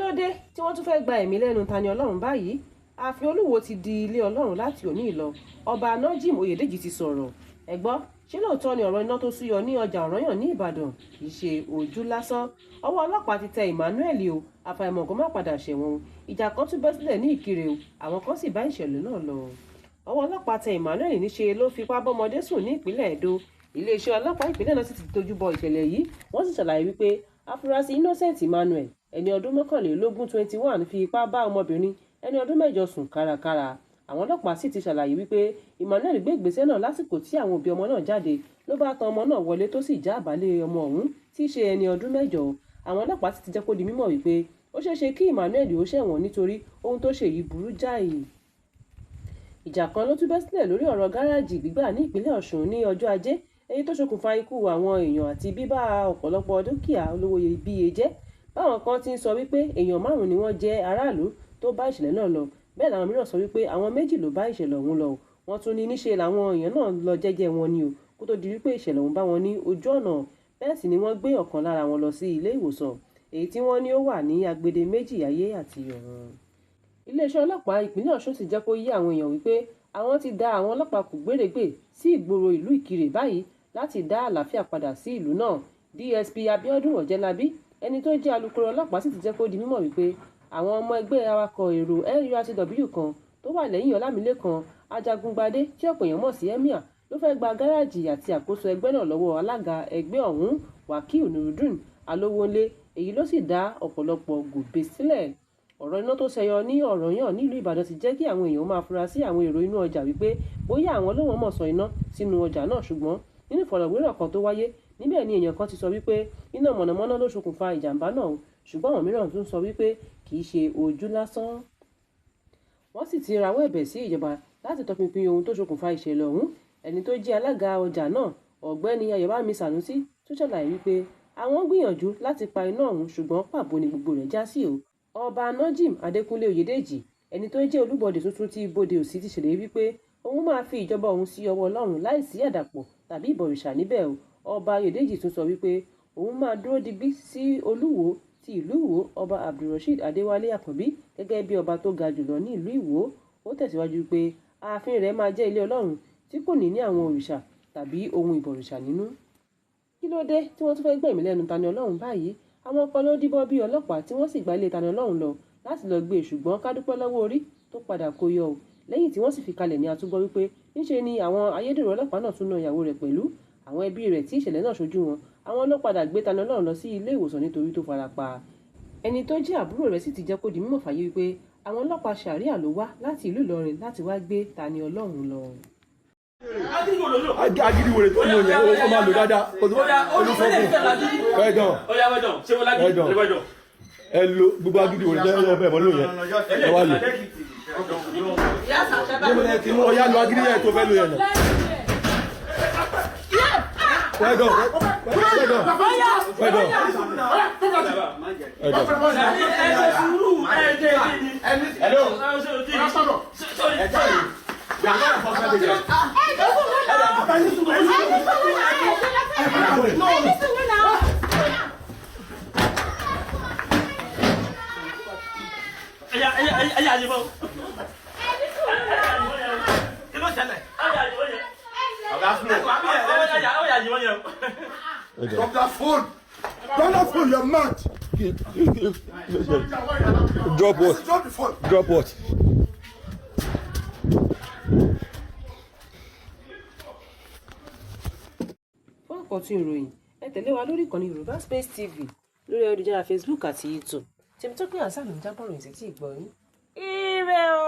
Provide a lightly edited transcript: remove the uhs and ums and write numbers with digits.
ló dé tí wọ́n tún fẹ́ gba ẹ̀mí lẹ́nu Tani Ọlọ́run báyìí? Ààfin Olúwo ti di ilé Ọlọ́run láti òní lọ. Ọba Nájìm Oyèdèjì ti sọ̀rọ̀. Ẹ gbọ́, ṣé lóòótọ́ ni ọ̀rọ̀ iná tó súyọ ní ọjà Ọ̀rànyàn ní Ìbàdàn kì í ṣe ojú lásán? Ọwọ́ ọlọ́pàá ti tẹ Emmanuel o, àfàìmọ̀ kó má padà ṣẹ̀wọ̀n. Ìjà kan tún bẹ́ sílẹ̀ ní Ìkirè o, àwọn kan sì bá ìṣẹ̀lẹ̀ náà lọ. Ọwọ́ ọlọ́pàá tẹ Emmanuel níṣe ló fipá bọ́mọdé sùn ní ìpínlẹ̀ Èdó. Iléeṣẹ́ ọlọ́pàá ìpínlẹ̀ náà sì ti dojú bọ ìṣẹ̀lẹ̀ yìí, wọ́n sì ṣàlàyé wípé afurasí Innocent Emmanuel ẹni ọdún 21 fi ipá bá ọmọbìnrin ẹni ọdún 8 sùn kárakára. Àwọn ọlọ́pàá sì ti ṣàlàyé wípé Emmanuel gbé ìgbésẹ̀ náà lásìkò tí àwọn òbí ọmọ náà jáde ló bá tan ọmọ náà wọlé tó sì já àbálẹ̀ ọmọ ọ̀hún tí í ṣe ẹni ọdún 8. Àwọn ọlọ́pàá sì ti jẹ́ kó di mímọ̀ wípé ó ṣeéṣe kí Emmanuel ó ṣẹ̀wọ̀n nítorí ohun tó ṣe yìí burú jáì. Ìjà kan ló tún bẹ́ sílẹ̀ lórí ọ̀rọ̀ gáràjì gbígbà ní ìpínlẹ̀ Ọ̀ṣun ní ọjọ́ Ajé, èyí tó ṣokùnfà ikú àwọn èèyàn àti bíbá ọ̀pọ̀lọpọ̀ dúkìá olówó iyebíye jẹ́. Báwọn kan ti ń sọ wípé èèyàn 5 ni wọ́n jẹ́ aráàlú tó bá ìṣẹ̀lẹ̀ náà lọ, bẹ́ẹ̀ làwọn mìíràn sọ wípé àwọn 2 ló bá ìṣẹ̀lẹ̀ ọ̀hún lọ. Wọ́n tún ní níṣe làwọn èèyàn náà lọ jẹ́jẹ́ wọn ni o, kó tó di wípé ìṣẹ̀lẹ̀ ọ̀hún bá wọn ní ojú ọ̀nà. Bẹ́ẹ̀ sì ni wọ́n gbé ọ̀kan lára wọn lọ sí ilé ìwòsàn, èyí tí wọ́n ní ó wà ní agbede méjì ayé àti ọ̀run. Iléeṣẹ́ ọlọ́pàá ìpínlẹ̀ Ọ̀ṣun ti jẹ́ kó yé àwọn èèyàn wípé àwọn ti dá àwọn ọlọ́pàá kù gbérégbè sí ìgboro ìlú Ìkirè báyìí láti dá àlàáfíà padà sí ìlú náà. DSP Abíọ́dún Ọ̀jẹ́lábí, ẹni tó jẹ́ alukoro ọlọ́pàá, sì ti jẹ́ kó di mímọ̀ wípé àwọn ọmọ ẹgbẹ́ awakọ̀ èrò NURTW kan tó wà lẹ́yìn Ọlámilékan Ajagungbadé tí ọ̀pọ̀ èèyàn mọ̀ sí Emir ló fẹ́ gba gáràjì àti àkóso ẹgbẹ́ náà lọ́wọ́ alága ẹgbẹ́ ọ̀hún Wàkíù Nurudeen Alówónlé, èyí ló sì dá ọ̀pọ̀lọpọ̀ gòbè sílẹ̀. Ọ̀rọ̀ iná tó ṣẹyọ ní Ọ̀rànyàn nílùú Ìbàdàn ti jẹ́ kí àwọn èèyàn máa fura sí àwọn èrò inú ọjà wípé bóyá àwọn ló wọ́n mọ̀ sọ iná sínú ọjà náà, ṣùgbọ́n nínú ìfọ̀rọ̀wérọ̀ kan tó wáyé níbẹ̀ ni èèyàn kan ti sọ wípé iná mọ̀nàmọ́ná ló ṣokùnfà ìjàmbá náà, ṣùgbọ́n àwọn mìíràn tún sọ wípé kì í ṣe ojú lásán. Wọ́n sì ti rawọ́ ẹ̀bẹ̀ sí ìjọba láti tọpinpin ohun tó ṣokùnfà ìṣẹ̀lẹ̀ ọ̀hún. Ẹni tó jẹ́ alága ọjà náà, Ọ̀gbẹ́ni Ayọ̀bámi Sànúsí, tún ṣàlàyé wípé àwọn gbìyànjú láti pa iná ọ̀hún ṣùgbọ́n pàbó ni gbogbo rẹ̀ já sí o. Ọba Nájìm Adékúnlé Oyèdèjì, ẹni tó jẹ́ olúbọdè tuntun tí ibodè òsì, ti ṣèlérí wípé òun máa fi ìjọba òun sí ọwọ́ Ọlọ́run láìsí àdàpọ̀ tàbí ìbọ̀rìṣà níbẹ̀ o. Ọba Oyèdèjì tún sọ wípé òun máa dúró digbí sí Olúwo ti ìlú Ìwó Ọba Abdulrasheed Adéwálé Àkànbí gẹ́gẹ́ bí ọba tó ga jùlọ ní ìlú Ìwó. Ó tẹ̀síwájú pé ààfin rẹ̀ máa jẹ́ ilé Ọlọ́run tí kò ní àwọn òrìṣà tàbí ohun ìbọ̀rìṣà nínú. Kí ló dé tí wọ́n tún fẹ́ gbẹ̀mí lẹ́nu Tani Ọlọ́run báyìí? Àwọn kan ló díbọ́n bí ọlọ́pàá tí wọ́n sì gba ilé Tani Ọlọ́run lọ láti lọ gbé, ṣùgbọ́n ká dúpẹ́ lọ́wọ́ orí tó padà kó yọ o. Lẹ́yìn tí wọ́n sì fi kalẹ̀ ní àtúgbọ́ wípé níṣe ni àwọn ayédèrú ọlọ́pàá náà tún ná ìyàwó rẹ̀ pẹ̀lú àwọn ẹbí rẹ̀ tí ìṣẹ̀lẹ̀ náà ṣojú wọn. Àwọn ló padà gbé Tani Ọlọ́run lọ sí ilé ìwòsàn nítorí tó fara pa. Ẹni tó jẹ́ àbúrò rẹ̀ sì ti jẹ́ kó di mímọ̀ fàyè wípé àwọn ọlọ́pàá ṣàríà ló wá láti ìlú Ìlọrin láti wá gbé Tani Ọlọ́run lọ. Agídí wèrè tó ń lò yẹn ó máa lò dáadáa. Olùfọ́fún ẹ̀dàn ẹ lo gbogbo agídí wèrè tó ń lò bẹ́ẹ̀ mọ́ lò yẹn ẹ wá lò. Ọ̀yá lo agídí yẹn tó fẹ́ lò yẹn nà. Drop that phone! Drop that phone, you're mad! Drop what? Drop the phone! Drop what? Fún àkọ́tún ìròyìn, ẹ tẹ̀lé wa lórí ìkànnì Yorùbá Space TV lórí ayélujára Facebook àti YouTube. Tèmítọ́pẹ́ Àṣà ló ń jábọ̀ ròyìn sí tí ìgbọ́ yín. Ire o!